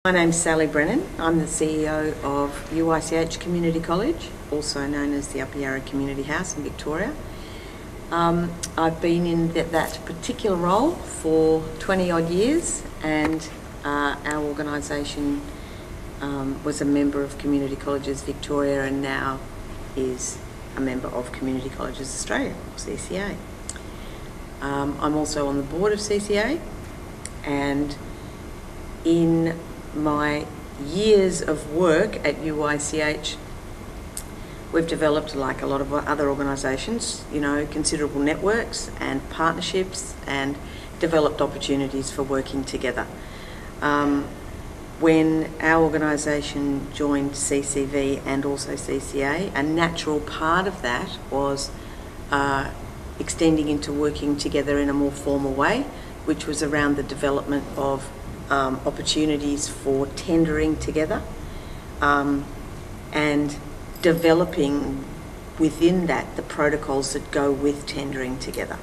My name's Sally Brennan. I'm the CEO of UICH Community College, also known as the Upper Yarra Community House in Victoria. I've been in that particular role for 20 odd years, and our organisation was a member of Community Colleges Victoria and now is a member of Community Colleges Australia, CCA. I'm also on the board of CCA, and in my years of work at UICH, we've developed, like a lot of other organisations, considerable networks and partnerships, and developed opportunities for working together. When our organisation joined CCV and also CCA, a natural part of that was extending into working together in a more formal way, which was around the development of opportunities for tendering together and developing within that the protocols that go with tendering together.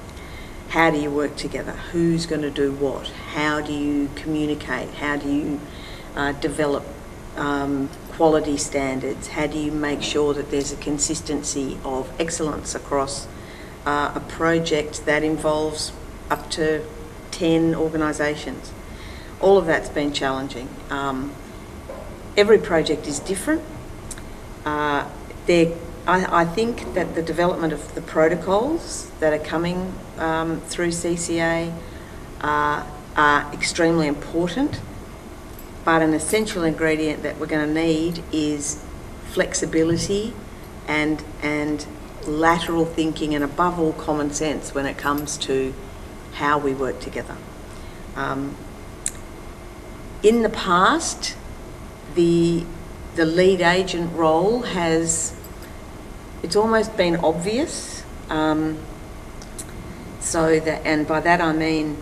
How do you work together? Who's going to do what? How do you communicate? How do you develop quality standards? How do you make sure that there's a consistency of excellence across a project that involves up to 10 organisations? All of that's been challenging. Every project is different. I think that the development of the protocols that are coming through CCA are extremely important, but an essential ingredient that we're going to need is flexibility and lateral thinking, and above all common sense when it comes to how we work together. In the past, the lead agent role it's almost been obvious. And by that I mean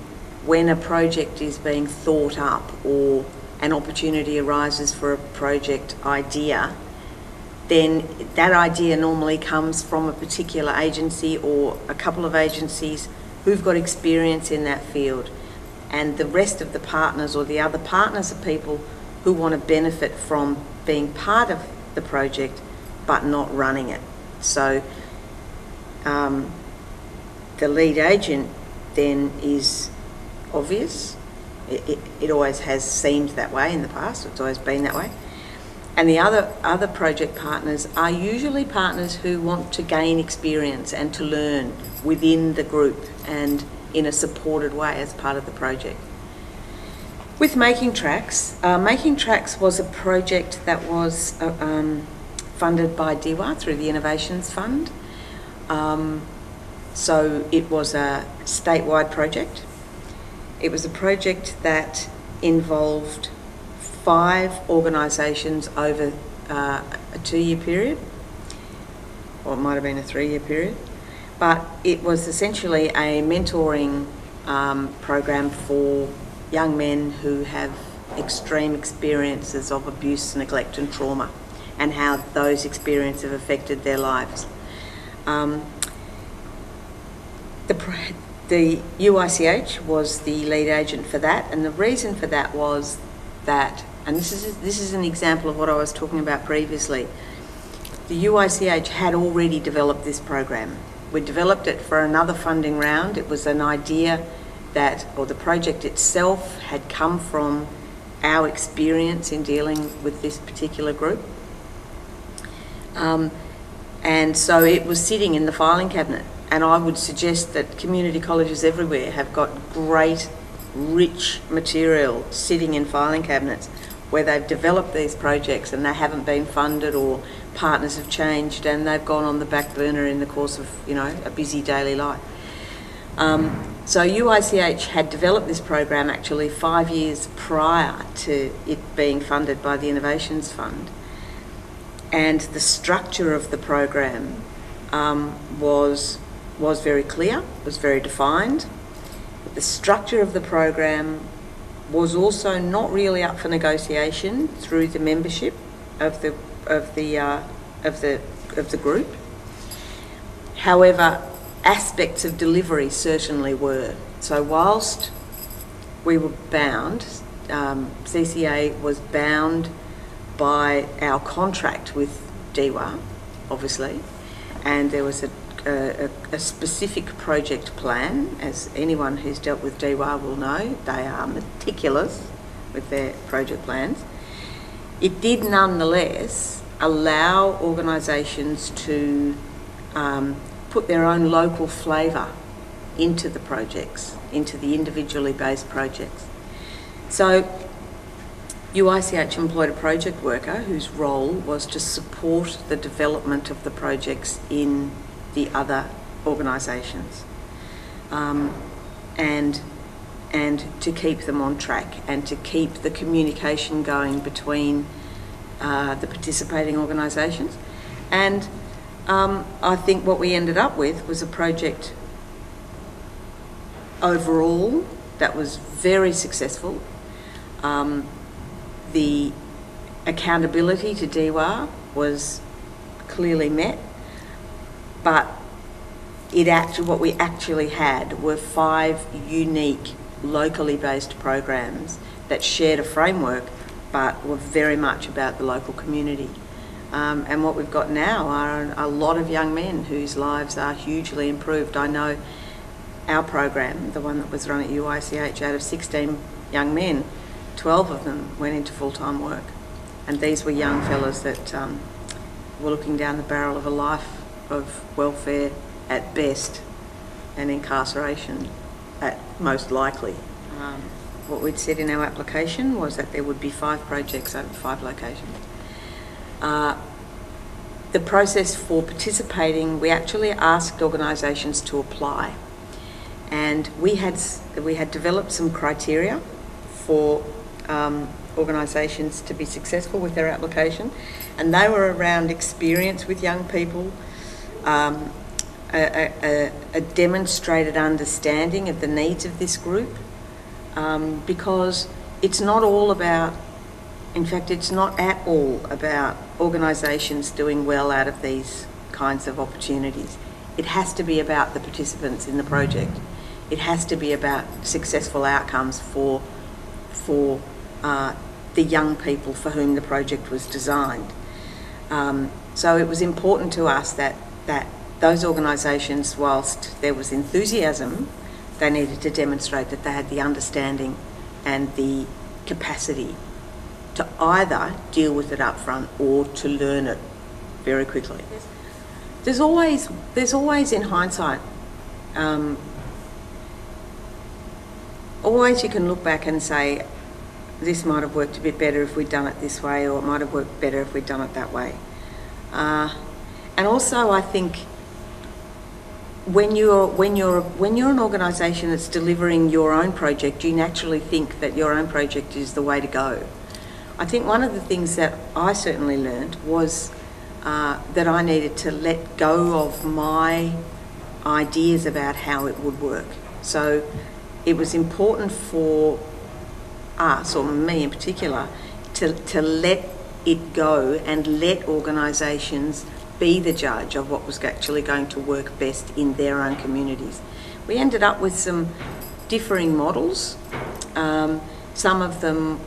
when a project is being thought up or an opportunity arises for a project idea, then that idea normally comes from a particular agency or a couple of agencies who've got experience in that field. And the rest of the partners or the other partners are people who want to benefit from being part of the project but not running it. So the lead agent then is obvious. It always has seemed that way in the past. It's always been that way. And the other project partners are usually partners who want to gain experience and to learn within the group and in a supported way as part of the project. With Making Tracks was a project that was funded by DIWA through the Innovations Fund. So it was a statewide project. It was a project that involved 5 organisations over a 2-year period, or it might have been a 3-year period. But it was essentially a mentoring program for young men who have extreme experiences of abuse, neglect and trauma, and how those experiences have affected their lives. The UICH was the lead agent for that, and the reason for that was that, and this is an example of what I was talking about previously, the UICH had already developed this program. We developed it for another funding round. It was an idea the project itself had come from our experience in dealing with this particular group. And so it was sitting in the filing cabinet. And I would suggest that community colleges everywhere have got great, rich material sitting in filing cabinets where they've developed these projects and they haven't been funded, or partners have changed and they've gone on the back burner in the course of a busy daily life. So UICH had developed this program actually 5 years prior to it being funded by the Innovations Fund, and the structure of the program was very clear, was very defined. The structure of the program was also not really up for negotiation through the membership of the group. However, aspects of delivery certainly were. So whilst we were bound CCA was bound by our contract with DEWA, obviously, and there was a specific project plan. As anyone who's dealt with DEWA will know, they are meticulous with their project plans. It did nonetheless allow organisations to put their own local flavour into the projects, into the individually based projects. So UICH employed a project worker whose role was to support the development of the projects in the other organisations, and to keep them on track and to keep the communication going between the participating organisations. And I think what we ended up with was a project overall that was very successful. The accountability to DEWA was clearly met, but what we actually had were 5 unique locally based programs that shared a framework but were very much about the local community. And what we've got now are a lot of young men whose lives are hugely improved. I know our program, the one that was run at UICH, out of 16 young men, 12 of them went into full-time work. And these were young fellas that were looking down the barrel of a life of welfare at best and incarceration at most likely. What we'd said in our application was that there would be 5 projects over 5 locations. The process for participating, we actually asked organisations to apply, and we had developed some criteria for organisations to be successful with their application, and they were around experience with young people, a demonstrated understanding of the needs of this group, because it's not all about, in fact, it's not at all about organisations doing well out of these kinds of opportunities. It has to be about the participants in the project. It has to be about successful outcomes for the young people for whom the project was designed. So it was important to us that those organisations, whilst there was enthusiasm, they needed to demonstrate that they had the understanding and the capacity to either deal with it up front or to learn it very quickly. There's always in hindsight, always you can look back and say, this might have worked a bit better if we'd done it this way, or it might have worked better if we'd done it that way. And also, I think when you're an organisation that's delivering your own project, you naturally think that your own project is the way to go. I think one of the things that I certainly learned was that I needed to let go of my ideas about how it would work. So it was important for us, or me in particular, to let it go and let organisations be the judge of what was actually going to work best in their own communities. We ended up with some differing models. Some of them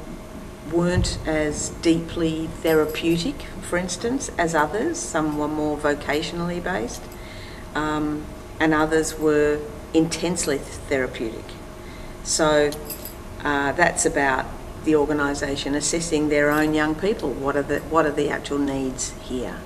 weren't as deeply therapeutic, for instance, as others. Some were more vocationally based, and others were intensely therapeutic. So that's about the organisation assessing their own young people. What are the actual needs here?